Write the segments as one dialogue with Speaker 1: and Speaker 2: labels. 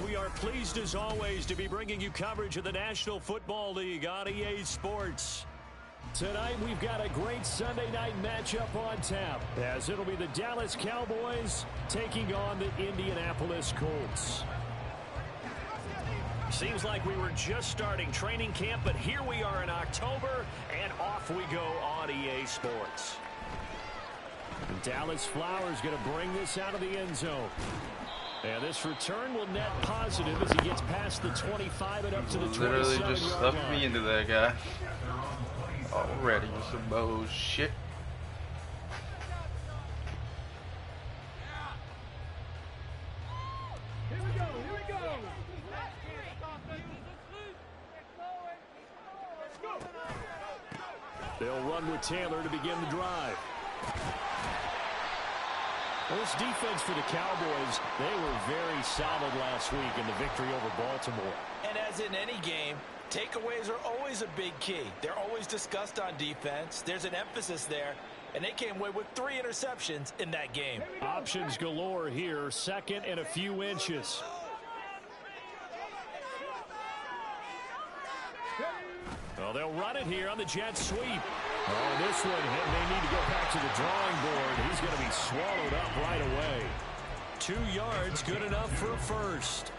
Speaker 1: We are pleased as always to be bringing you coverage of the National Football League on EA Sports. Tonight we've got a great Sunday night matchup on tap, as it'll be the Dallas Cowboys taking on the Indianapolis Colts. Seems like we were just starting training camp, but here we are in October, and off we go on EA Sports. And Dallas Flowers going to bring this out of the end zone. And this return will net positive as he gets past the 25 and up to the 27
Speaker 2: Literally just stuffed me into that guy. Already some bullshit.
Speaker 3: Here we go.
Speaker 1: They'll run with Taylor to begin the drive. Well, this defense for the Cowboys, they were very solid last week in the victory over Baltimore.
Speaker 4: And as in any game, takeaways are always a big key. They're always discussed on defense. There's an emphasis there, and they came away with 3 interceptions in that game.
Speaker 1: Options galore here, second and a few inches. Well, they'll run it here on the jet sweep. Oh, this one, they need to go back to the drawing board. He's going to be swallowed up right away. 2 yards, good enough for a first.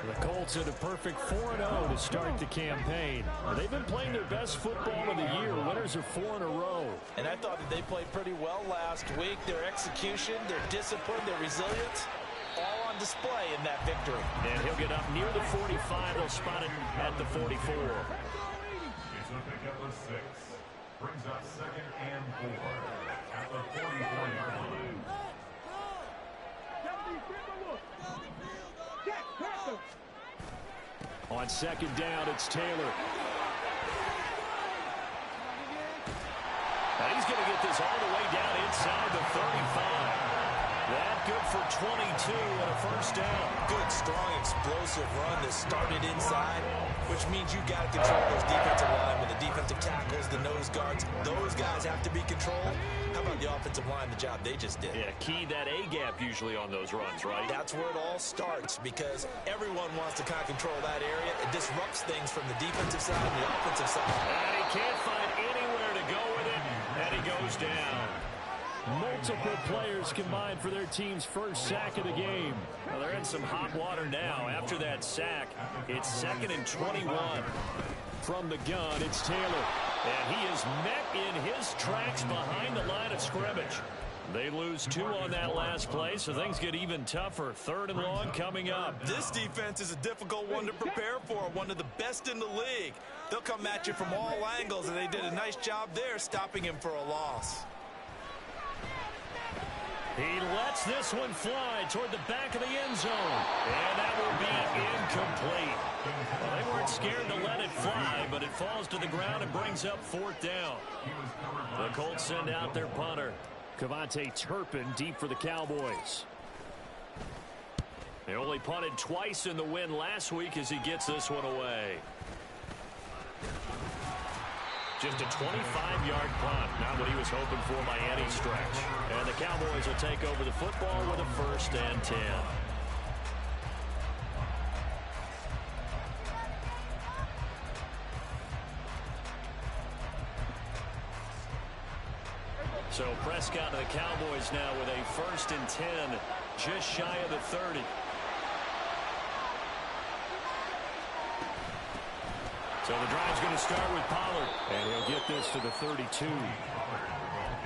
Speaker 1: The Colts had a perfect 4-0 to start the campaign. They've been playing their best football of the year. Winners are 4 in a row.
Speaker 4: And I thought that they played pretty well last week. Their execution, their discipline, their resilience, all on display in that victory.
Speaker 1: And he'll get up near the 45. They'll spot it at the 44.
Speaker 5: Pickup of 6 brings up 2nd and 4 at the 44-yard line.
Speaker 1: On second down, it's Taylor. Now he's going to get this all the way down inside the 35. That good for 22 and a first down.
Speaker 4: Good, strong, explosive run that started inside, which means you got to control those defensive linemen, the defensive tackles, the nose guards. Those guys have to be controlled. How about the offensive line, the job they just did?
Speaker 1: Yeah, key that A-gap usually on those runs, right?
Speaker 4: That's where it all starts, because everyone wants to kind of control that area. It disrupts things from the defensive side and the offensive side.
Speaker 1: And he can't find anywhere to go with it, and he goes down. Multiple players combined for their team's first sack of the game. Well, they're in some hot water now. After that sack, it's 2nd and 21. From the gun, it's Taylor. And he is met in his tracks behind the line of scrimmage. They lose 2 on that last play, so things get even tougher. 3rd and long coming up.
Speaker 4: This defense is a difficult one to prepare for, one of the best in the league. They'll come at you from all angles, and they did a nice job there stopping him for a loss.
Speaker 1: He lets this one fly toward the back of the end zone. And that will be incomplete. Well, they weren't scared to let it fly, but it falls to the ground and brings up 4th down. The Colts send out their punter. Cavante Turpin deep for the Cowboys. He only punted twice in the win last week as he gets this one away. Just a 25-yard punt. Not what he was hoping for by any stretch. And the Cowboys will take over the football with a 1st and 10. So Prescott and the Cowboys now with a 1st and 10, just shy of the 30. So the drive's going to start with Pollard, and he'll get this to the 32.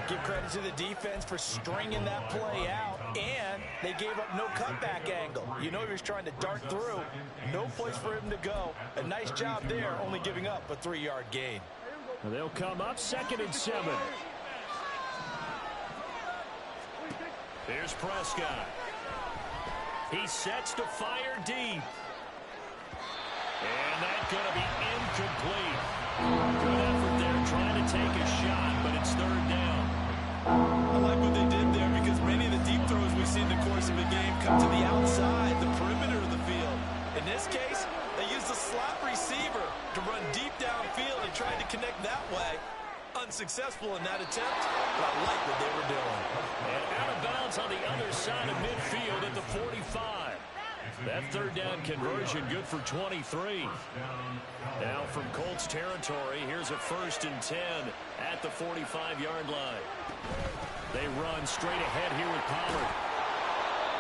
Speaker 4: Give credit to the defense for stringing that play out, and they gave up no cutback angle. You know he was trying to dart through. No place for him to go. A nice job there, only giving up a 3-yard gain.
Speaker 1: And they'll come up 2nd and 7. Here's Prescott. He sets to fire deep. And that's going to be incomplete. Good effort there trying to take a shot, but it's 3rd down.
Speaker 4: I like what they did there because many of the deep throws we see in the course of a game come to the outside, the perimeter of the field. In this case, they used a slot receiver to run deep downfield and tried to connect that way. Unsuccessful in that attempt, but I like what they were doing.
Speaker 1: And out of bounds on the other side of midfield at the 45. That 3rd down conversion good for 23. Now from Colts territory, here's a 1st and 10 at the 45-yard line. They run straight ahead here with Pollard.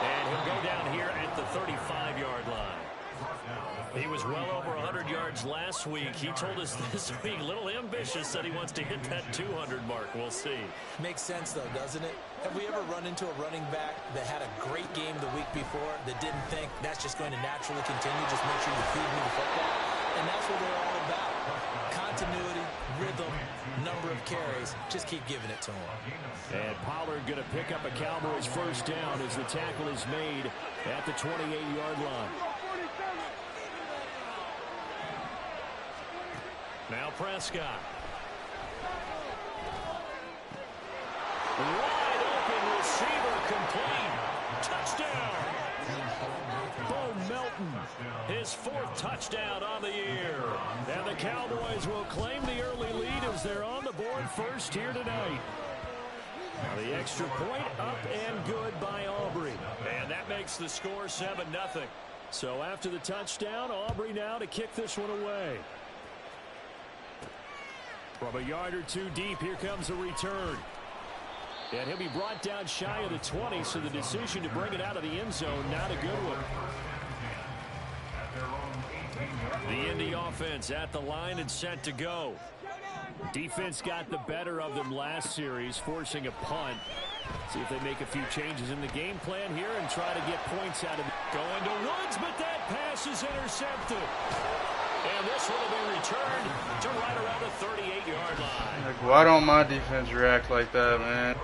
Speaker 1: And he'll go down here at the 35-yard line. He was well over 100 yards last week. He told us this week, a little ambitious, said he wants to hit that 200 mark. We'll see.
Speaker 4: Makes sense, though, doesn't it? Have we ever run into a running back that had a great game the week before that didn't think that's just going to naturally continue, just make sure you feed me the football? And that's what they're all about. Continuity, rhythm, number of carries. Just keep giving it to him.
Speaker 1: And Pollard going to pick up a Cowboys 1st down as the tackle is made at the 28-yard line. Now Prescott. Wide open receiver complete. Touchdown. Bo Melton. His 4th touchdown on the year. And the Cowboys will claim the early lead as they're on the board first here tonight. Now the extra point up and good by Aubrey. And that makes the score 7-0. So after the touchdown, Aubrey now to kick this one away. From a yard or two deep, here comes a return. And he'll be brought down shy of the 20, so the decision to bring it out of the end zone, not a good one. The Indy offense at the line and set to go. Defense got the better of them last series, forcing a punt. See if they make a few changes in the game plan here and try to get points out of it. Going to Woods, but that pass is intercepted. And this one will be returned to right around the 38-yard line.
Speaker 2: Like, why don't my defense react like that, man?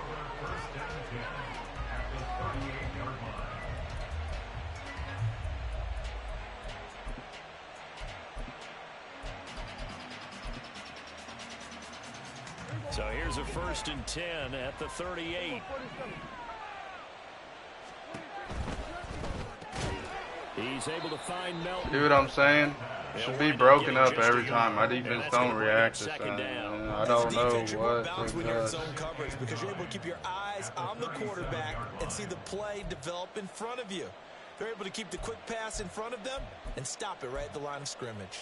Speaker 1: So here's a 1st and 10 at the 38. He's able to find Melton.
Speaker 2: See what I'm saying? Should be broken up every time. My defense don't react this time. I don't know what.
Speaker 4: When you're in zone coverage, because you're able to keep your eyes on the quarterback and see the play develop in front of you. They're able to keep the quick pass in front of them and stop it right at the line of scrimmage.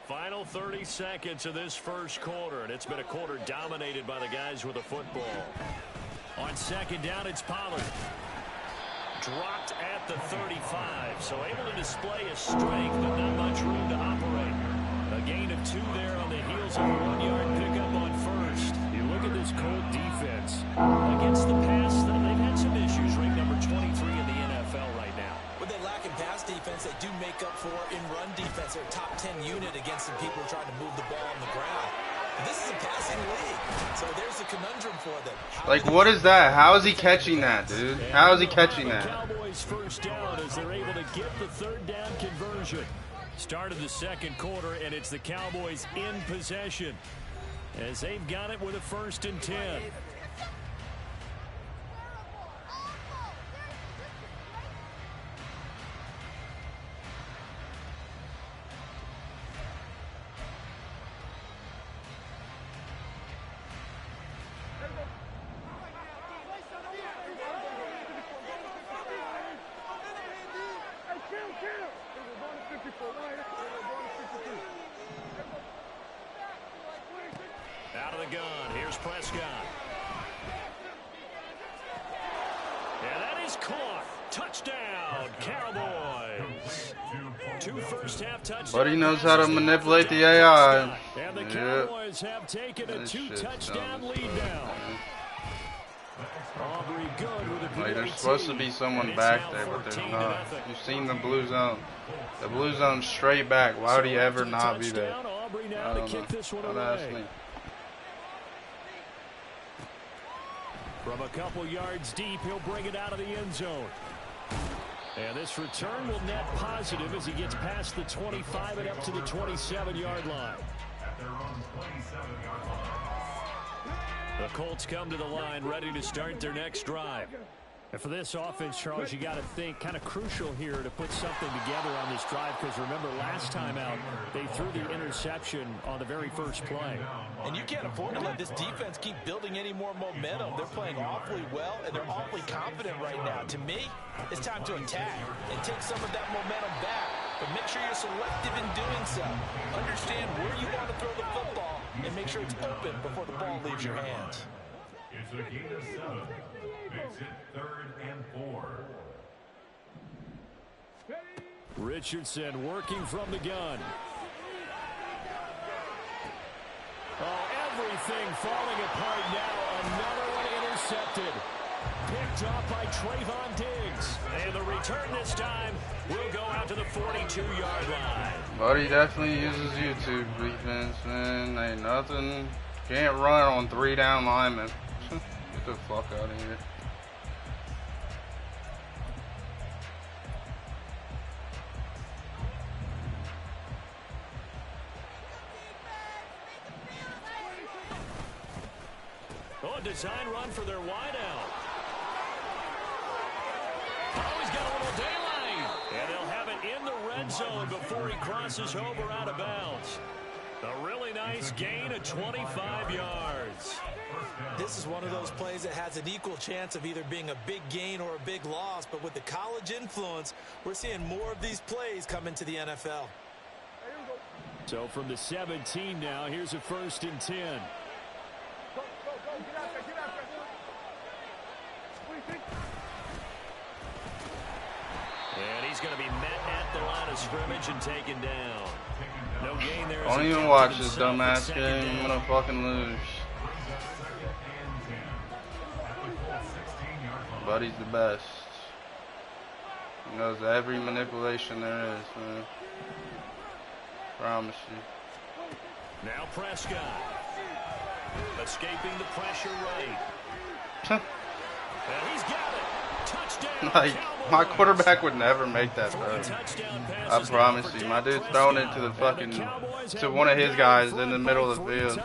Speaker 1: Final 30 seconds of this first quarter, and it's been a quarter dominated by the guys with the football. On 2nd down, it's Pollard. Dropped at the 35, so able to display his strength, but not much room to operate. A gain of 2 there on the heels of a 1-yard pickup on 1st. You look at this Colt defense. Against the pass, they've had some issues, ranked number 23 in the NFL right now.
Speaker 4: What they lack in pass defense, they do make up for in run defense. They're a top 10 unit against some people trying to move the ball on the ground. This is a passing league, so there's a conundrum for them.
Speaker 2: Like, what is that? How is he catching that, dude? How is he catching that?
Speaker 1: Cowboys 1st down as they're able to get the 3rd down conversion. Start of the 2nd quarter, and it's the Cowboys in possession as they've got it with a 1st and 10. Out of the gun. Here's Prescott. And that is caught. Touchdown, Cowboys. 2 first-half touchdowns.
Speaker 2: But he knows how to manipulate the AI.
Speaker 1: And the Cowboys have taken a 2-touchdown lead now. Aubrey good with a
Speaker 2: like, there's supposed to be someone back there, but there's not. You've seen the blue zone. The blue zone's straight back. Why would he ever not be there? I don't know. Don't ask me.
Speaker 1: From a couple yards deep, he'll bring it out of the end zone. And this return will net positive as he gets past the 25 and up to the 27-yard line.
Speaker 5: At their own 27-yard line.
Speaker 1: The Colts come to the line ready to start their next drive. And for this offense, Charles, you got to think kind of crucial here to put something together on this drive, because remember last time out they threw the interception on the very first play.
Speaker 4: And you can't afford to let this defense keep building any more momentum. They're playing awfully well and they're awfully confident right now. To me, it's time to attack and take some of that momentum back, but make sure you're selective in doing so. Understand where you want to throw the football and make sure it's open before the ball leaves your hands.
Speaker 5: It's a gain of 7. Makes it 3rd and 4.
Speaker 1: Richardson working from the gun. Oh, everything falling apart now. Another one intercepted. Picked off by Trayvon Diggs. And the return this time will go out to the 42-yard line.
Speaker 2: But he definitely uses YouTube defense, man. Ain't nothing. Can't run on 3 down linemen. Get the fuck out of here.
Speaker 1: Oh, a design run for their wideout. Oh, he's got a little daylight. And they'll have it in the red zone before he crosses over out of bounds. A really nice gain of 25 yards.
Speaker 4: This is one of those plays that has an equal chance of either being a big gain or a big loss, but with the college influence, we're seeing more of these plays come into the NFL.
Speaker 1: So from the 17 now, here's a 1st and 10. And he's going to be met at the line of scrimmage and taken down. No gain there.
Speaker 2: Don't even watch this dumbass game. I'm gonna fucking lose. Buddy's the best. He knows every manipulation there is, man. Promise you.
Speaker 1: Now Prescott. Escaping the pressure right. And he's got it. Touchdown.
Speaker 2: Like, my quarterback would never make that throw. I promise you. My dude's throwing it to the fucking, to one of his guys in the middle of the field.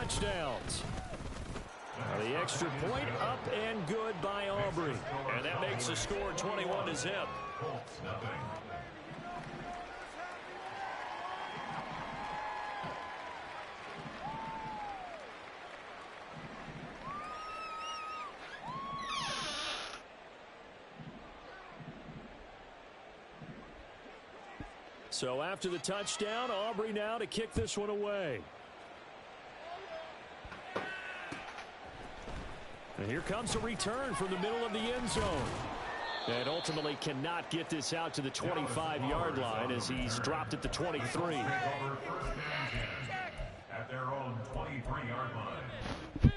Speaker 1: The extra point up and good by Aubrey. And that makes the score 21-0. So after the touchdown, Aubrey now to kick this one away. And here comes a return from the middle of the end zone. And ultimately cannot get this out to the 25-yard line as he's dropped at the 23.
Speaker 5: At their own 23-yard line.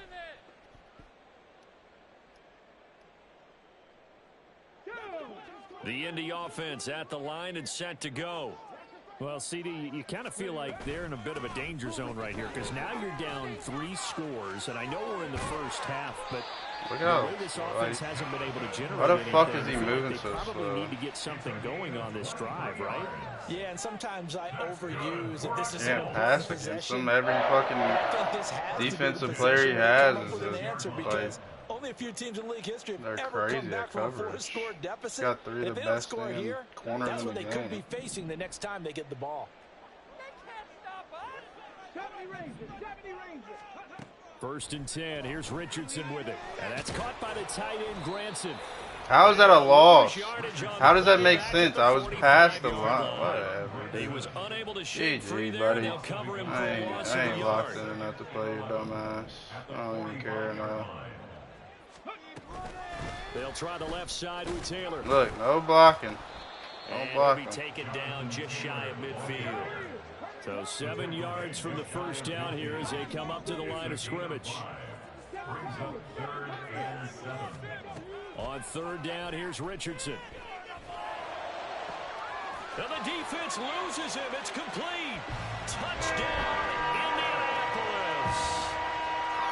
Speaker 1: The Indy offense at the line and set to go. Well, CD, you kind of feel like they're in a bit of a danger zone right here, because now you're down 3 scores, and I know we're in the first half, but
Speaker 2: look
Speaker 1: the
Speaker 2: out.
Speaker 1: way this offense hasn't been able to generate
Speaker 2: Why the fuck
Speaker 1: anything,
Speaker 2: is he moving so
Speaker 1: they probably
Speaker 2: slow?
Speaker 1: need to get something going on this drive, right?
Speaker 4: Yeah, and sometimes I overuse if this is
Speaker 2: Can't pass against him. Every fucking
Speaker 4: this has
Speaker 2: defensive player he has is just, like,
Speaker 4: only a few teams in league history have
Speaker 2: they're
Speaker 4: ever
Speaker 2: crazy
Speaker 4: come back
Speaker 2: at
Speaker 4: from a
Speaker 2: coverage.
Speaker 4: 4-score deficit.
Speaker 2: Got 3 of
Speaker 4: If
Speaker 2: the
Speaker 4: they don't
Speaker 2: best
Speaker 4: score
Speaker 2: in
Speaker 4: here,
Speaker 2: corners
Speaker 4: that's
Speaker 2: in
Speaker 4: what
Speaker 2: the
Speaker 4: they could be
Speaker 2: game.
Speaker 4: facing the next time they get the ball.
Speaker 1: First and 10. Here's Richardson with it. And that's caught by the tight end, Granson.
Speaker 2: How is that a loss? How does that make sense? I was past the line. Whatever.
Speaker 1: He was unable to shoot free
Speaker 2: GG,
Speaker 1: there,
Speaker 2: buddy.
Speaker 1: and they'll cover him for
Speaker 2: I
Speaker 1: a loss of
Speaker 2: ain't
Speaker 1: a
Speaker 2: locked
Speaker 1: yard.
Speaker 2: in enough to play, you dumbass. I don't even care now.
Speaker 1: They'll try the left side with Taylor.
Speaker 2: Look, no blocking. No
Speaker 1: And
Speaker 2: blocking.
Speaker 1: he'll be taken down just shy of midfield. So 7 yards from the first down here as they come up to the line of scrimmage. On third down, here's Richardson. And the defense loses him. It's complete. Touchdown, Indianapolis.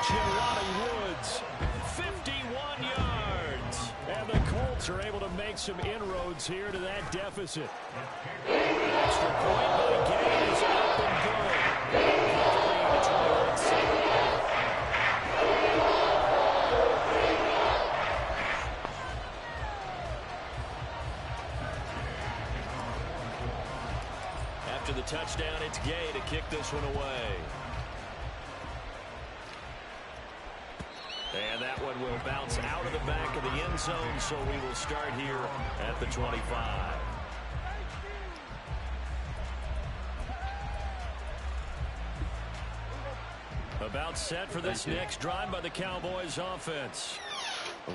Speaker 1: Jelani Woods, 51 yards. And the Colts are able to make some inroads here to that deficit. Extra point by Gay is up and good. It's 21-7. After the touchdown, it's Gay to kick this one away. And that one will bounce out of the back of the end zone, so we will start here at the 25. About set for this next drive by the Cowboys offense.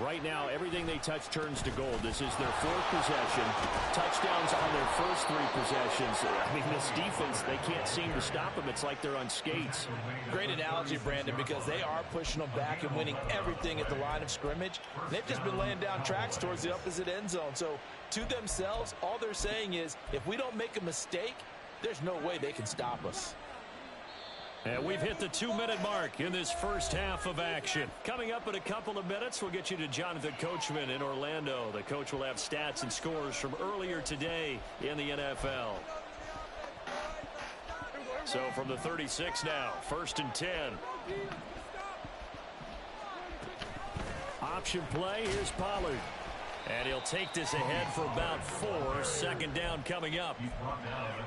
Speaker 1: Right now, everything they touch turns to gold. This is their 4th possession. Touchdowns on their first 3 possessions. I mean, this defense, they can't seem to stop them. It's like they're on skates.
Speaker 4: Great analogy, Brandon, because they are pushing them back and winning everything at the line of scrimmage. They've just been laying down tracks towards the opposite end zone. So, to themselves, all they're saying is, if we don't make a mistake, there's no way they can stop us.
Speaker 1: And we've hit the 2-minute mark in this first half of action. Coming up in a couple of minutes, we'll get you to Jonathan Coachman in Orlando. The coach will have stats and scores from earlier today in the NFL. So from the 36 now, 1st and 10. Option play, here's Pollard. And he'll take this ahead for about 4. 2nd down coming up.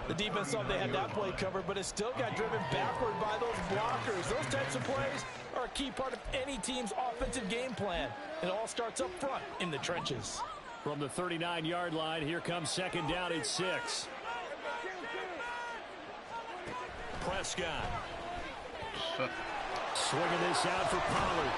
Speaker 4: The defense thought they had that play covered, but it still got driven backward by those blockers. Those types of plays are a key part of any team's offensive game plan. It all starts up front in the trenches.
Speaker 1: From the 39-yard line, here comes 2nd down at 6. Prescott. Swinging this out for Pollard.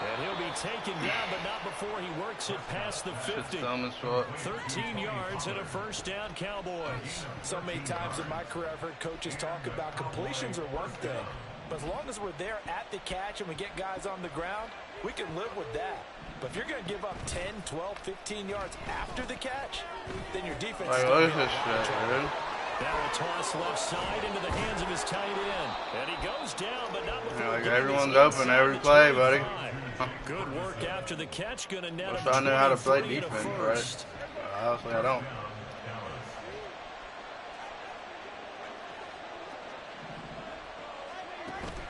Speaker 1: And he'll be taken down, but not before he works it past the 50. 13 yards and a 1st down, Cowboys.
Speaker 4: So many times in my career, I've heard coaches talk about completions are one thing. But as long as we're there at the catch and we get guys on the ground, we can live with that. But if you're going to give up 10, 12, 15 yards after the catch, then your defense is going to be in
Speaker 1: Now a toss left side into the hands of his tight end. And he goes down, but not before.
Speaker 2: Like everyone's open every play, buddy.
Speaker 1: Good work after the catch. Going to net him.
Speaker 2: I know how to play defense, right? Honestly, I don't.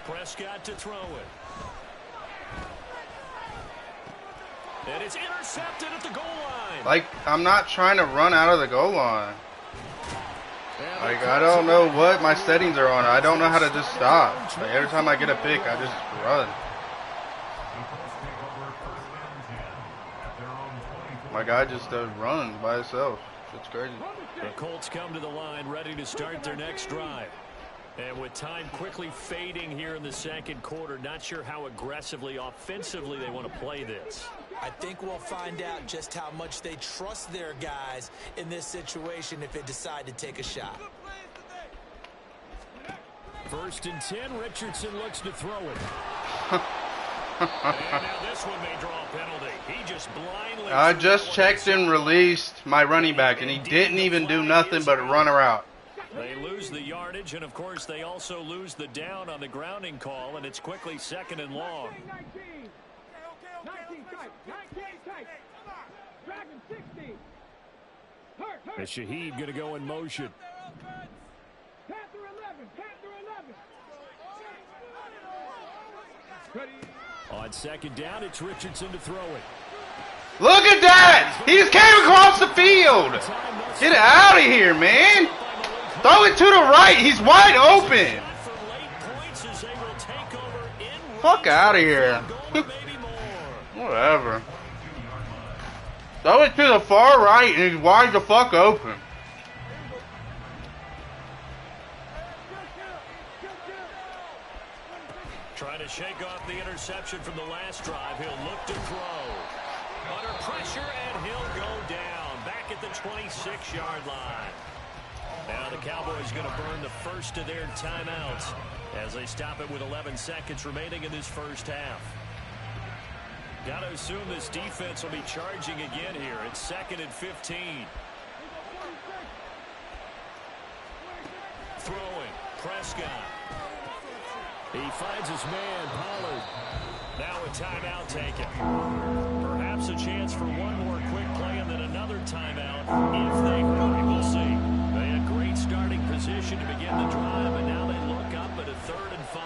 Speaker 1: Prescott to throw it. And it's intercepted at the goal line.
Speaker 2: Like, I'm not trying to run out of the goal line. Like, I don't know what my settings are on. I don't know how to just stop. Like, every time I get a pick, I just run. My guy just runs by himself. It's crazy.
Speaker 1: The Colts come to the line ready to start their next drive. And with time quickly fading here in the 2nd quarter, not sure how aggressively, offensively they want to play this.
Speaker 4: I think we'll find out just how much they trust their guys in this situation if they decide to take a shot.
Speaker 1: 1st and 10, Richardson looks to throw it. And now this one may draw a penalty. He just blindly...
Speaker 2: I just checked and released my running back, and he didn't even do nothing but run her out.
Speaker 1: They lose the yardage, and of course they also lose the down on the grounding call, and it's quickly 2nd and long. And Shaheed going to go in motion. On 2nd down, it's Richardson to throw it.
Speaker 2: Look at that! He just came across the field! Get out of here, man! Throw it to the right! He's wide open! Fuck out of here. Whatever. Throw it to the far right and he's wide the fuck open.
Speaker 1: Trying to shake off the interception from the last drive. He'll look to throw. Under pressure, and he'll go down. Back at the 26-yard line. Now the Cowboys going to burn the first of their timeouts as they stop it with 11 seconds remaining in this first half. Got to assume this defense will be charging again here. It's 2nd and 15. Throwing. Prescott. He finds his man, Pollard. Now a timeout taken. Perhaps a chance for one more quick play and then another timeout if they hurry. We'll see. They had great starting position to begin the drive, and now they look up at a 3rd and 5.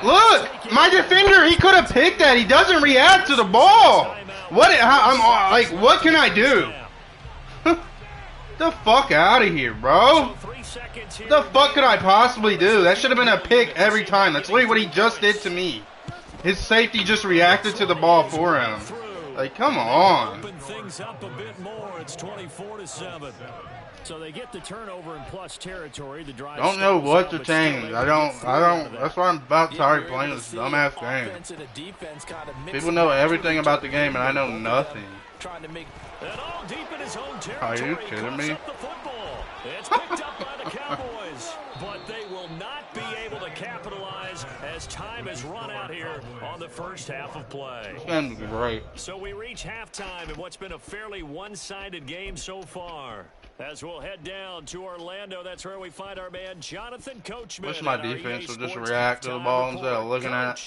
Speaker 2: Look, my defender, he could have picked that. He doesn't react to the ball. What? I'm like, what can I do? The fuck out of here, bro. What the fuck could I possibly do? That should have been a pick every time. That's literally what he just did to me. His safety just reacted to the ball for him. Like, come on.
Speaker 1: Open things up a bit more. It's 24-7. So they get the turnover in plus territory. The drive
Speaker 2: don't know what to change. I don't. That's why I'm about tired of playing this dumbass game. People know everything about the game, and I know nothing. Are you kidding me?
Speaker 1: It's picked up by the Cowboys, but they will not be able to capitalize as time has run out here on the first half of play.
Speaker 2: This game's great.
Speaker 1: So we reach halftime in what's been a fairly one-sided game so far. As we'll head down to Orlando, that's where we find our man Jonathan Coachman.
Speaker 2: Wish my defense would just react to the ball instead of looking at.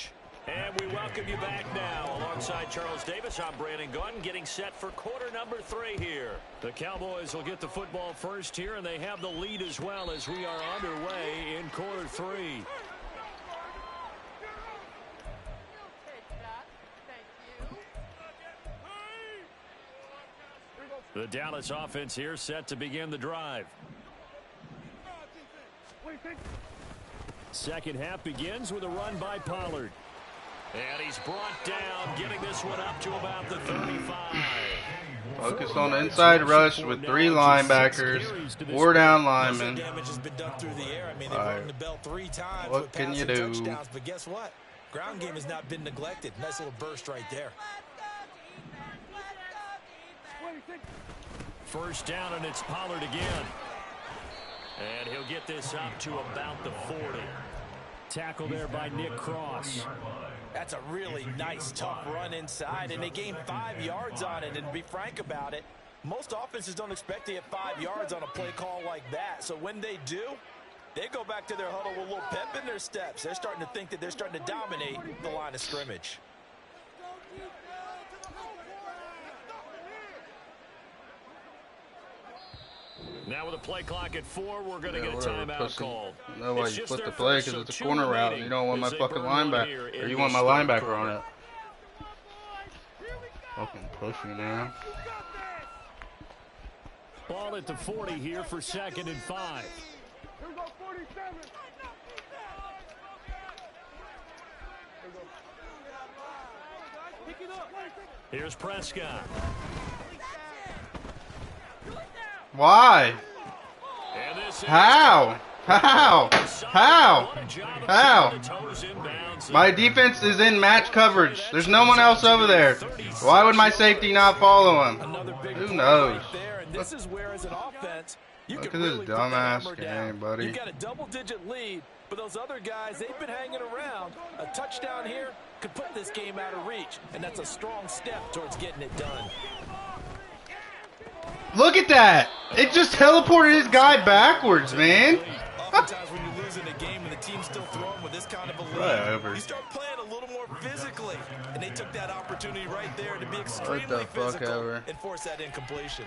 Speaker 1: And we welcome you back now. Alongside Charles Davis, I'm Brandon Gordon, getting set for quarter number 3 here. The Cowboys will get the football first here, and they have the lead as well as we are underway in quarter 3. The Dallas offense here set to begin the drive. Second half begins with a run by Pollard. And he's brought down, getting this one up to about the 35.
Speaker 2: Focus on the inside rush with 3 linebackers, 4 down linemen. Alright, what can you do?
Speaker 4: But guess what? Ground game has not been neglected. Nice little burst right there.
Speaker 1: First down, and it's Pollard again. And he'll get this up to about the 40. Tackle there by Nick Cross.
Speaker 4: That's a really nice, tough run inside, and they gained 5 yards on it. And to be frank about it, most offenses don't expect to get 5 yards on a play call like that. So when they do, they go back to their huddle with a little pep in their steps. They're starting to think that they're starting to dominate the line of scrimmage.
Speaker 1: Now with a play clock at 4, we're going to get a timeout called.
Speaker 2: No way you flip the play because it's a corner route. You don't want my fucking linebacker. Or you want my linebacker on it. Fucking pussy, man.
Speaker 1: Ball at the 40 here for 2nd and 5. Here's Prescott.
Speaker 2: Why? How? How? How? How? My defense is in match coverage. There's no one else over there. Why would my safety not follow him? Who knows?
Speaker 4: This is where, as an offense, you
Speaker 2: Look
Speaker 4: can
Speaker 2: at this
Speaker 4: really
Speaker 2: dumbass game, buddy.
Speaker 4: You've got a double-digit lead, but those other guys, they've been hanging around. A touchdown here could put this game out of reach, and that's a strong step towards getting it done.
Speaker 2: Look at that! It just teleported his guy backwards, man.
Speaker 4: Oftentimes when you're losing a game and the team's still throwing with this kind of a lead, you start playing a little more physically. And they took that opportunity right there to be extremely physical and force that incompletion.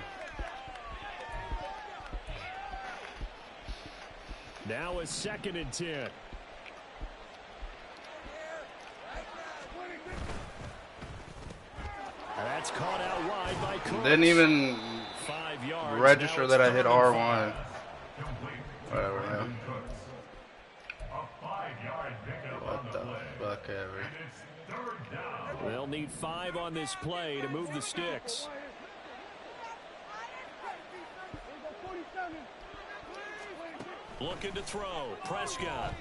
Speaker 1: Now a 2nd and 10. That's caught out wide by Colts.
Speaker 2: Didn't even register that I hit R1. Whatever, man. What the fuck ever.
Speaker 1: They'll need 5 on this play to move the sticks. Looking to throw. Prescott.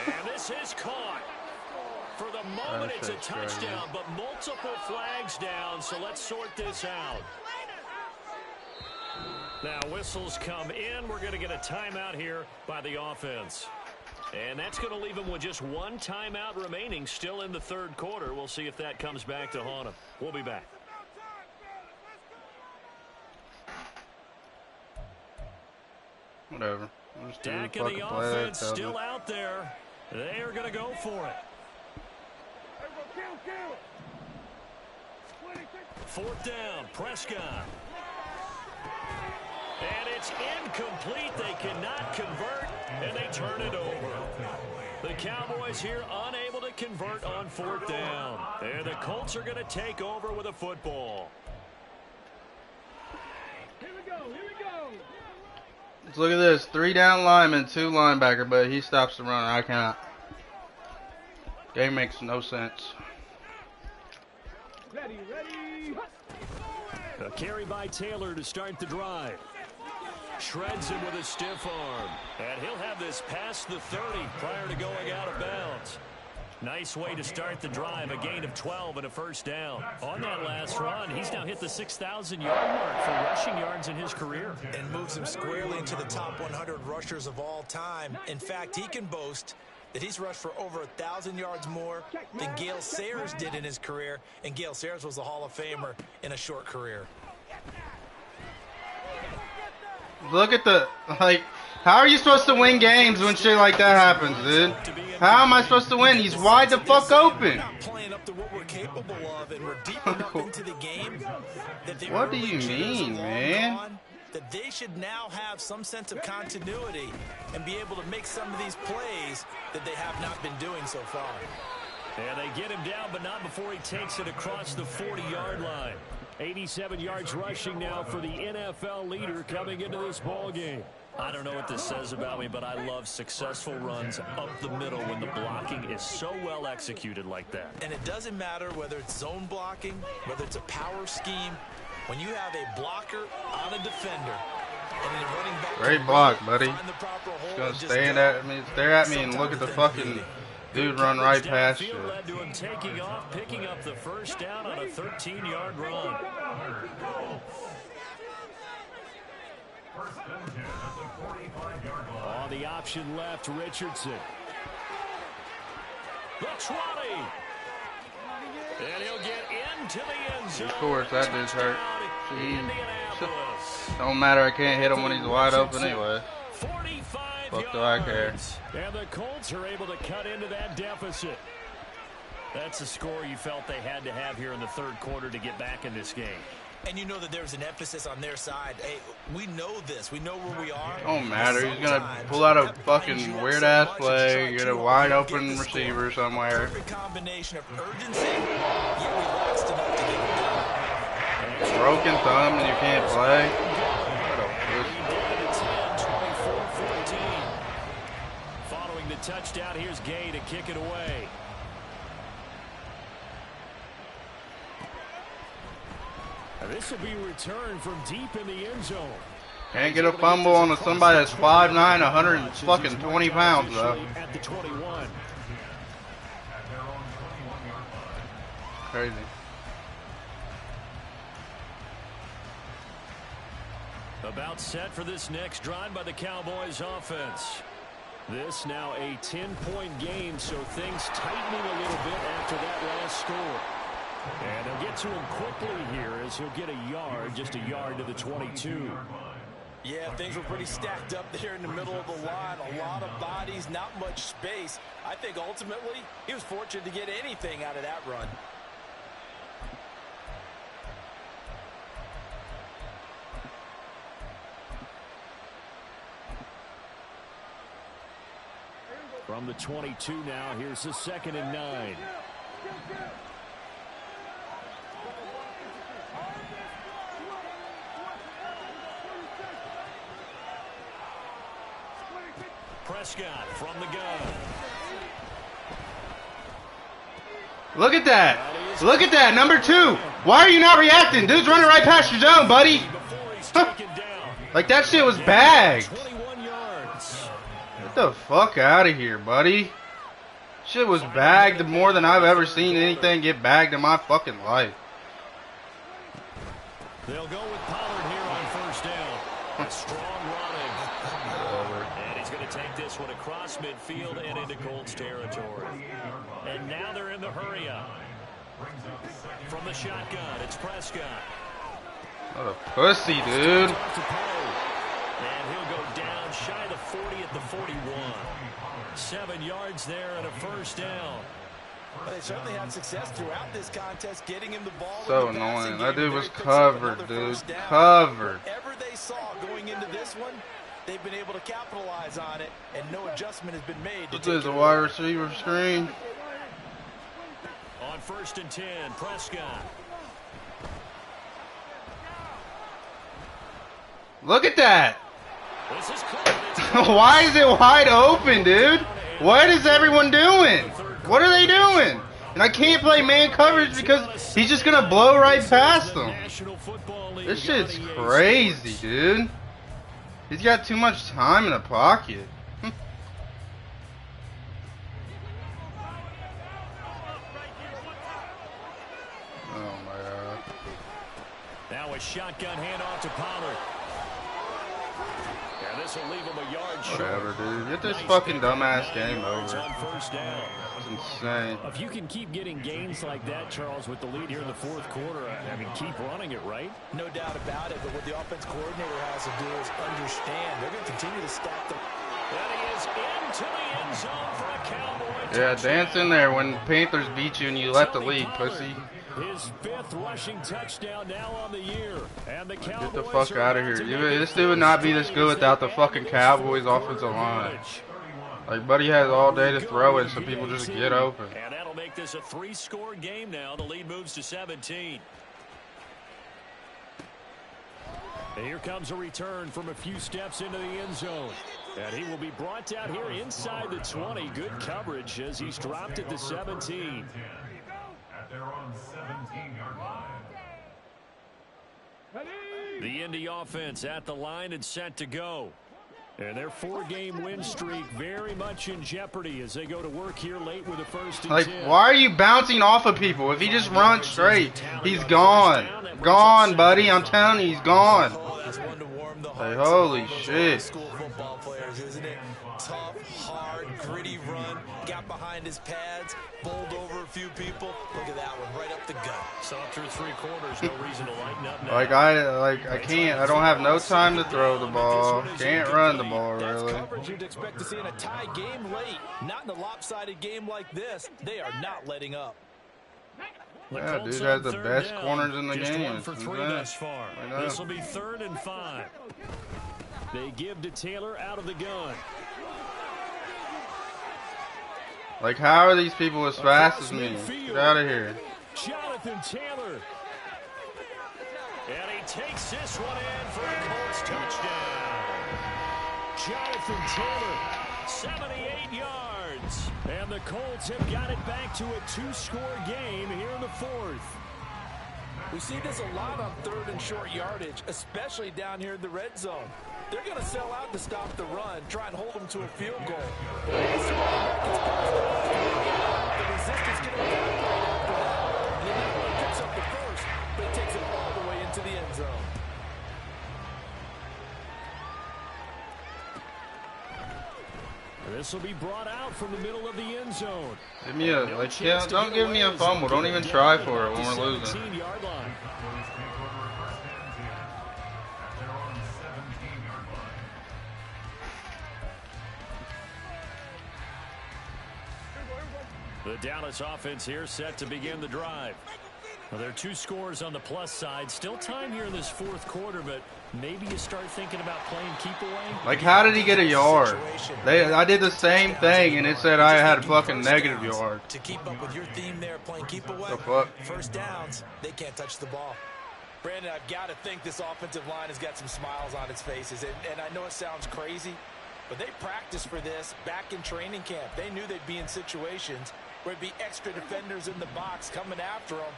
Speaker 1: And this is caught. For the moment, it's a touchdown, but multiple flags down, so let's sort this out. Now, whistles come in. We're going to get a timeout here by the offense. And that's going to leave them with just 1 timeout remaining still in the third quarter. We'll see if that comes back to haunt them. We'll be back.
Speaker 2: Whatever.
Speaker 1: Dak and the offense still out there. They are going to go for it. 4th down, Prescott. And it's incomplete. They cannot convert, and they turn it over. The Cowboys here unable to convert on 4th down. And the Colts are going to take over with a football.
Speaker 3: Here we go.
Speaker 2: Let's look at this. 3 down linemen, 2 linebacker, but he stops the runner. I cannot. Game makes no sense.
Speaker 3: Ready.
Speaker 1: A carry by Taylor to start the drive. Shreds him with a stiff arm. And he'll have this past the 30 prior to going out of bounds. Nice way to start the drive. A gain of 12 and a 1st down. On that last run, he's now hit the 6,000-yard mark for rushing yards in his career.
Speaker 4: And moves him squarely into the top 100 rushers of all time. In fact, he can boast that he's rushed for over 1,000 yards more than Gale Sayers did in his career. And Gale Sayers was a Hall of Famer in a short career.
Speaker 2: Look at the, like, how are you supposed to win games when shit like that happens, dude? How am I supposed to win? He's wide the fuck open.
Speaker 4: We're not playing up to what we're capable of, and we're deep enough into the game that they
Speaker 2: What do you mean, man?
Speaker 4: That they should now have some sense of continuity and be able to make some of these plays that they have not been doing so far.
Speaker 1: And they get him down, but not before he takes it across the 40-yard line. 87 yards rushing now for the NFL leader coming into this ball game. I don't know what this says about me, but I love successful runs up the middle when the blocking is so well executed like that.
Speaker 4: And it doesn't matter whether it's zone blocking, whether it's a power scheme. When you have a blocker on a defender and then running back,
Speaker 2: great block, buddy. He's gonna stare at me and look at the fucking dude run right past you.
Speaker 1: Led to him taking off, picking up the 1st down on a 13-yard run. On the option left, Richardson. The 20. And he'll get into the end zone.
Speaker 2: Of course, that dude's hurt. Don't matter, I can't hit him when he's wide open anyway.
Speaker 1: 45
Speaker 2: Fuck do I care.
Speaker 1: And the Colts are able to cut into that deficit. That's a score you felt they had to have here in the third quarter to get back in this game.
Speaker 4: And you know that there's an emphasis on their side. Hey, we know this. We know where we are.
Speaker 2: Don't matter. He's going to pull out a fucking weird-ass play, get a wide-open receiver somewhere.
Speaker 4: Perfect combination of urgency, yet relaxed enough to get it done.
Speaker 2: Broken thumb and you can't play. What a push.
Speaker 1: 24-14. Following the touchdown, here's Gay to kick it away. This will be returned from deep in the end zone.
Speaker 2: Can't get a fumble on somebody that's 5'9", 120 pounds, though.
Speaker 1: At the 21.
Speaker 2: Crazy.
Speaker 1: About set for this next drive by the Cowboys offense. This now a 10-point game, so things tightening a little bit after that last score. And they'll get to him quickly here as he'll get a yard, just a yard to the 22.
Speaker 4: Yeah, things were pretty stacked up there in the middle of the line. A lot of bodies, not much space. I think ultimately he was fortunate to get anything out of that run.
Speaker 1: From the 22 now, here's the 2nd and 9. Prescott from the gun.
Speaker 2: Look at that. Look at that. Number 2. Why are you not reacting? Dude's running right past your zone, buddy. Huh. Like, that shit was bagged. Get the fuck out of here, buddy. Shit was bagged more than I've ever seen anything get bagged in my fucking life.
Speaker 1: They'll go with Pollard here on first down. A strong running. And he's going to take this one across midfield and into Colts territory. And now they're in the hurry up. From the shotgun, it's Prescott.
Speaker 2: What a pussy, dude.
Speaker 1: And he'll go down shy of the 40 at the 41. 7 yards there and a first down.
Speaker 4: Well, they certainly had success throughout this contest, getting him the ball.
Speaker 2: So annoying. That dude was covered, dude. Covered.
Speaker 4: Whatever they saw going into this one, they've been able to capitalize on it, and no adjustment has been made.
Speaker 2: This is a wide receiver screen.
Speaker 1: On first and 10, Prescott.
Speaker 2: Look at that.
Speaker 1: This is
Speaker 2: Why is it wide open, dude? What is everyone doing? What are they doing? And I can't play man coverage because he's just going to blow right past them. This shit's crazy, dude. He's got too much time in the pocket. Oh, my God.
Speaker 1: Now a shotgun handoff to Pollard. Yeah, this will leave him a yard short.
Speaker 2: Whatever, dude. Get this fucking dumbass game over.
Speaker 1: On first down.
Speaker 2: It's insane.
Speaker 1: If you can keep getting gains like that, Charles, with the lead here in the fourth quarter, I mean, keep running it, right?
Speaker 4: No doubt about it, but what the offense coordinator has to do is understand they're going to continue to stack the...
Speaker 1: That he is into the end zone for a Cowboy.
Speaker 2: Yeah, dance in there when Panthers beat you and you let the lead, pussy.
Speaker 1: His 5th rushing touchdown now on the year. And the Cowboys
Speaker 2: Get the fuck out of here. This dude would not be this good without the fucking Cowboys offensive line. Like, buddy has all day to throw it, so people just get open.
Speaker 1: And that'll make this a 3-score game now. The lead moves to 17. And here comes a return from a few steps into the end zone. And he will be brought down here inside the 20. Good coverage as he's dropped at the 17.
Speaker 5: At their own 17-yard line.
Speaker 1: The Indy offense at the line and set to go. And their 4-game win streak very much in jeopardy as they go to work here late with a first and 10.
Speaker 2: Like, why are you bouncing off of people? If he just runs straight, he's gone. Gone, buddy. I'm telling you, he's gone. Hey, holy shit.
Speaker 4: School football players, isn't it? Tough, hard, gritty run. Got behind his pads, bowled over a few people. Look at that one, right up the gut.
Speaker 1: So up through 3 quarters, no reason to lighten up now.
Speaker 2: I can't. I don't have no time to throw the ball. Can't run the ball, really.
Speaker 4: That's coverage you'd expect to see in a tie game late. Not in a lopsided game like this. They are not letting up.
Speaker 2: Yeah, dude has the best corners in the game.
Speaker 1: One for 3 thus far. This will be 3rd and 5. They give to Taylor out of the gun.
Speaker 2: Like, how are these people as fast as me? Get out of here.
Speaker 1: Jonathan Taylor. And he takes this one in for a Colts touchdown. Jonathan Taylor, 78 yards. And the Colts have got it back to a 2-score game here in the 4th.
Speaker 4: We see this a lot on 3rd and short yardage, especially down here in the red zone. They're going to sell out to stop the run, try and hold them to a field goal. The resistance getting back after that. And then he picks up the first, but he takes it all the way into the end zone.
Speaker 1: This will be brought out from the middle of the end zone.
Speaker 2: Give me a, like, yeah, don't give me a fumble. Don't even try for it when we're losing.
Speaker 1: 17-yard line. The Dallas offense here set to begin the drive. Well, there are 2 scores on the plus side. Still time here in this 4th quarter, but maybe you start thinking about playing keep away.
Speaker 2: Like, how did he get a yard? I did the same thing, and it said I had a fucking negative yard.
Speaker 4: To keep up with your theme there, playing keep away.
Speaker 2: The fuck?
Speaker 4: First downs, they can't touch the ball. Brandon, I've got to think this offensive line has got some smiles on its faces. And I know it sounds crazy, but they practiced for this back in training camp. They knew they'd be in situations There'd be extra defenders in the box coming after them,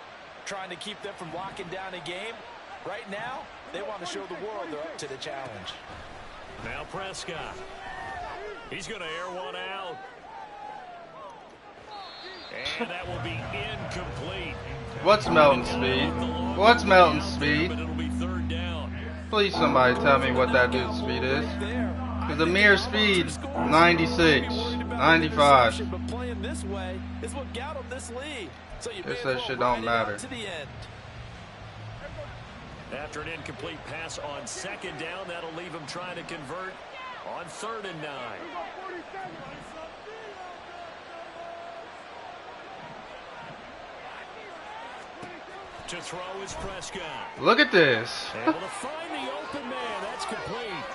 Speaker 4: trying to keep them from locking down a game. Right now, they want to show the world they're up to the challenge.
Speaker 1: Now Prescott. He's going to air one out. And that will be incomplete.
Speaker 2: What's Melton's speed? What's Melton's speed? Please somebody tell me what that dude's speed is. Because the mere speed, 96, 95.
Speaker 4: But playing this way is what got them this lead. So you
Speaker 2: Guess that shit don't matter.
Speaker 1: After an incomplete pass on second down, that'll leave him trying to convert on 3rd and 9. To throw is Prescott.
Speaker 2: Look at this.
Speaker 1: Able to find the open man. That's complete.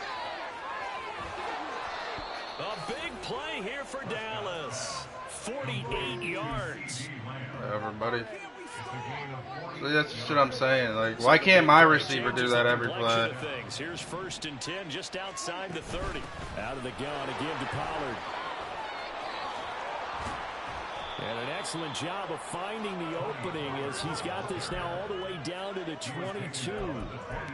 Speaker 1: A big play here for Dallas. 48 yards.
Speaker 2: Everybody. So that's the shit I'm saying. Like, why can't my receiver do that every play?
Speaker 1: Here's 1st and 10 just outside the 30. Out of the gun again to Pollard. And an excellent job of finding the opening as he's got this now all the way down to the 22.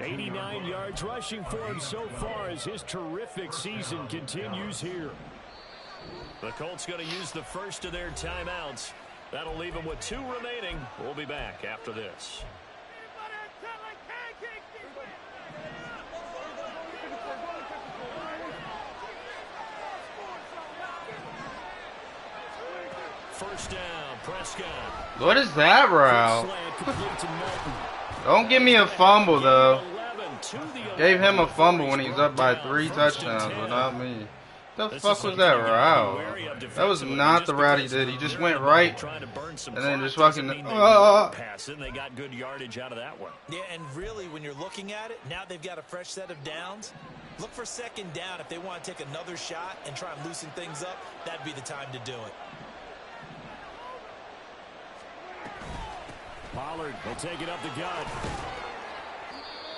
Speaker 1: 89 yards rushing for him so far as his terrific season continues here. The Colts going to use the first of their timeouts. That'll leave them with 2 remaining. We'll be back after this. First down, Prescott.
Speaker 2: What is that route? Don't give me a fumble, though. Gave him a fumble when he's up by 3 touchdowns, but not me. The fuck was that route? That was not the route he did. He just went right and then just fucking
Speaker 1: passing. They got good yardage out of that one.
Speaker 4: Yeah, and really when you're looking at it, now they've got a fresh set of downs. Look for 2nd down if they want to take another shot and try and loosen things up. That'd be the time to do it.
Speaker 1: Pollard will take it up the gut.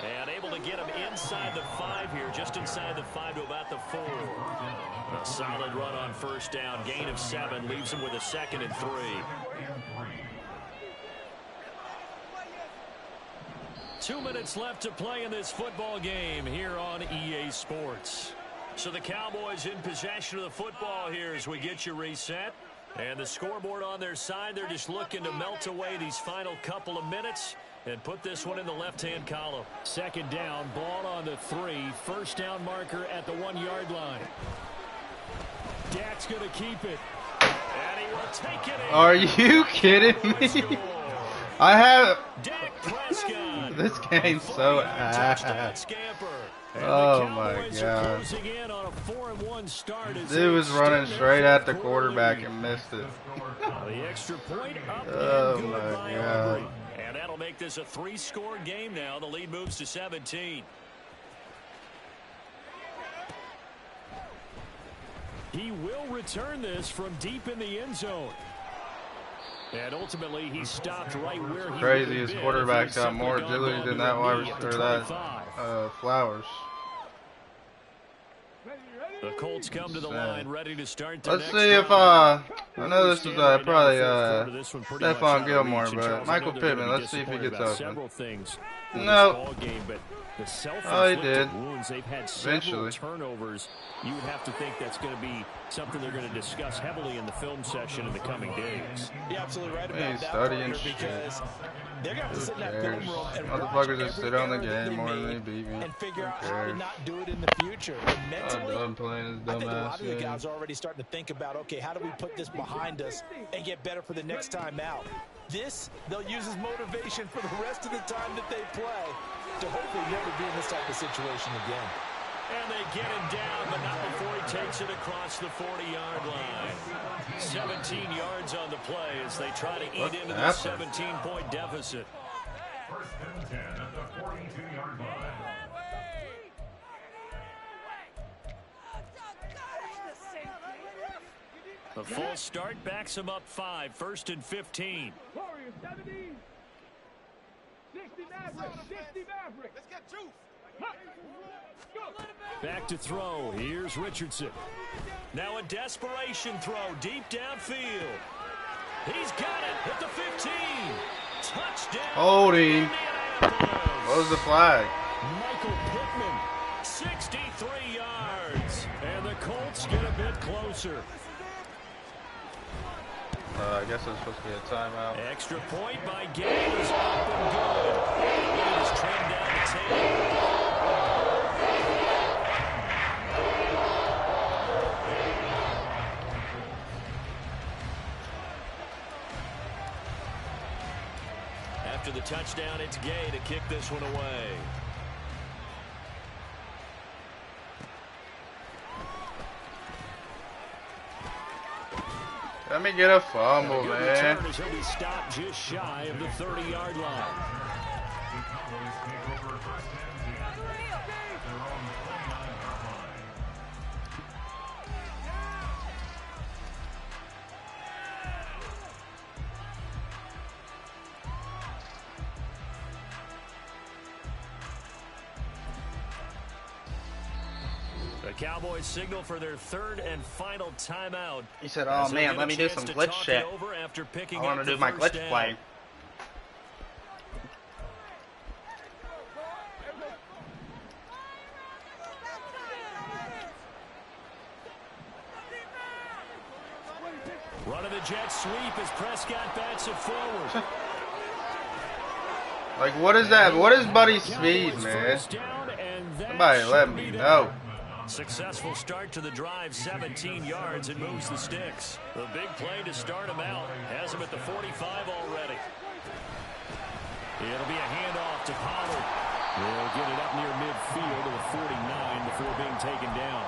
Speaker 1: And able to get him inside the 5 here, just inside the 5 to about the 4. A solid run on 1st down. Gain of 7 leaves him with a 2nd and 3. 2 minutes left to play in this football game here on EA Sports. So the Cowboys in possession of the football here as we get you reset. And the scoreboard on their side, they're just looking to melt away these final couple of minutes and put this one in the left-hand column. 2nd down, ball on the 3. 1st down marker at the 1-yard line. Dak's going to keep it. And he will take it in.
Speaker 2: Are you kidding me? I have...
Speaker 1: Dak Prescott.
Speaker 2: This game's so ass. Oh my god. Dude was running straight at the quarterback and missed it.
Speaker 1: The extra point up
Speaker 2: Oh
Speaker 1: and good
Speaker 2: my
Speaker 1: by
Speaker 2: god.
Speaker 1: Aubrey. And that'll make this a 3-score game now. The lead moves to 17. He will return this from deep in the end zone. And ultimately, he stopped right where he
Speaker 2: Crazy, his quarterback's got more agility than that wide receiver, or that Flowers.
Speaker 1: The Colts come to the line, ready to start.
Speaker 2: Let's see if I know this is probably Stephon Gilmore, but Michael Pittman. Let's see if he gets open. No. Oh, he did. Eventually.
Speaker 1: Turnovers. You would have to think that's going to be something they're going to discuss heavily in the film session in the coming days.
Speaker 4: You're absolutely right about
Speaker 2: He's
Speaker 4: that.
Speaker 2: studying shit.
Speaker 4: They're going to sit in that
Speaker 2: Who
Speaker 4: film
Speaker 2: cares?
Speaker 4: room and
Speaker 2: Motherfuckers just sit on the game more than they beat me.
Speaker 4: and figure out
Speaker 2: Who
Speaker 4: how to
Speaker 2: cares?
Speaker 4: not do it in the future. And mentally,
Speaker 2: I'm playing his
Speaker 4: I think a
Speaker 2: dumbass
Speaker 4: lot of the
Speaker 2: game.
Speaker 4: guys are already starting to think about, okay, how do we put this behind us and get better for the next time out? This, they'll use as motivation for the rest of the time that they play to hopefully never be in this type of situation again.
Speaker 1: And they get him down, but not before he takes it across the 40-yard line. 17 yards on the play as they try to eat into the 17-point deficit.
Speaker 5: 1st and 10 at the 42-yard line.
Speaker 1: The full start backs him up 5. 1st and 15.
Speaker 3: Warriors 70. 60 Maverick. 60 Maverick. Let's get juice.
Speaker 1: Back to throw. Here's Richardson. Now a desperation throw deep downfield. He's got it at the 15. Touchdown.
Speaker 2: Holding. What was the flag?
Speaker 1: Michael Pittman, 63 yards. And the Colts get a bit closer.
Speaker 2: I guess it was supposed to be a timeout.
Speaker 1: Extra point by Gay is up and good. It is trimmed down the 10. After the touchdown, it's Gay to kick this one away.
Speaker 2: Let me get a fumble, man.
Speaker 1: Return as he'll be stopped just shy of the 30-yard line.
Speaker 5: The Cowboys take over first and 10 at their own 29-yard line.
Speaker 1: The Cowboys signal for their third and final timeout.
Speaker 2: He said, oh man, let me do some glitch shit. I want to do my glitch play.
Speaker 1: Run of the jet sweep as Prescott bats it forward.
Speaker 2: Like, what is that? What is Buddy's speed, man? Somebody let me know.
Speaker 1: Successful start to the drive, 17 yards, and moves the sticks. The big play to start him out. Has him at the 45 already. It'll be a handoff to Pollard. They'll get it up near midfield to the 49 before being taken down.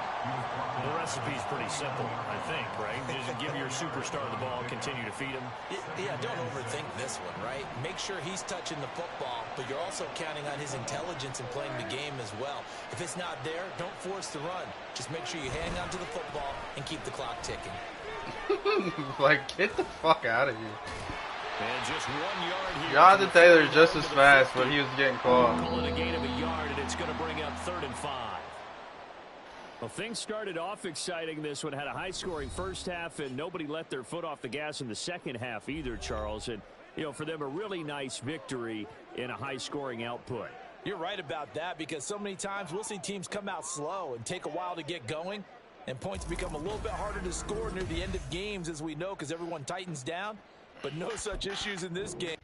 Speaker 1: The recipe's pretty simple, I think, right? Just give your superstar the ball, continue to feed him.
Speaker 4: Yeah, don't overthink this one, right? Make sure he's touching the football, but you're also counting on his intelligence in playing the game as well. If it's not there, don't force the run. Just make sure you hang on to the football and keep the clock ticking.
Speaker 2: Like, get the fuck out of here.
Speaker 1: And just 1 yard here.
Speaker 2: Jonathan Taylor's just as fast, but he was getting caught.
Speaker 1: Calling a gain of a yard, and it's going to bring up 3rd and 5. Well, things started off exciting. This one had a high-scoring first half, and nobody let their foot off the gas in the second half either, Charles. And, you know, for them, a really nice victory in a high-scoring output.
Speaker 4: You're right about that, because so many times we'll see teams come out slow and take a while to get going, and points become a little bit harder to score near the end of games, as we know, because everyone tightens down. But no such issues in this game.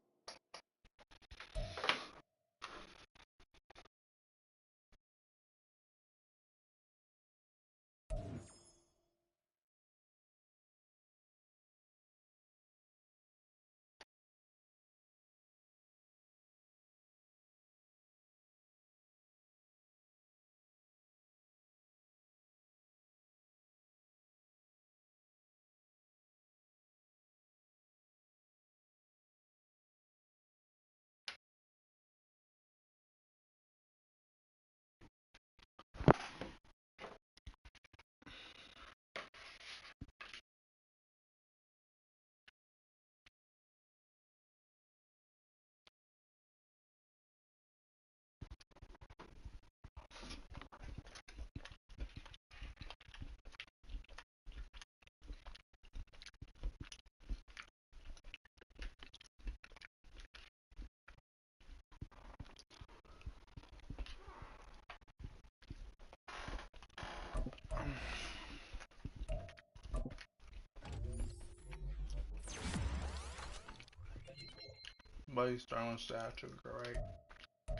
Speaker 2: Buddy's throwing stats are great.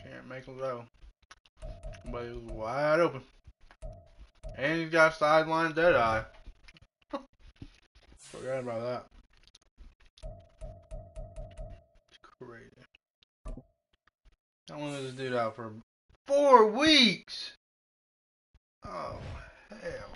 Speaker 2: Can't make him go. Buddy was wide open. And he's got sideline dead eye. Forgot about that. It's crazy. How long is this dude out for? 4 weeks! Oh, hell.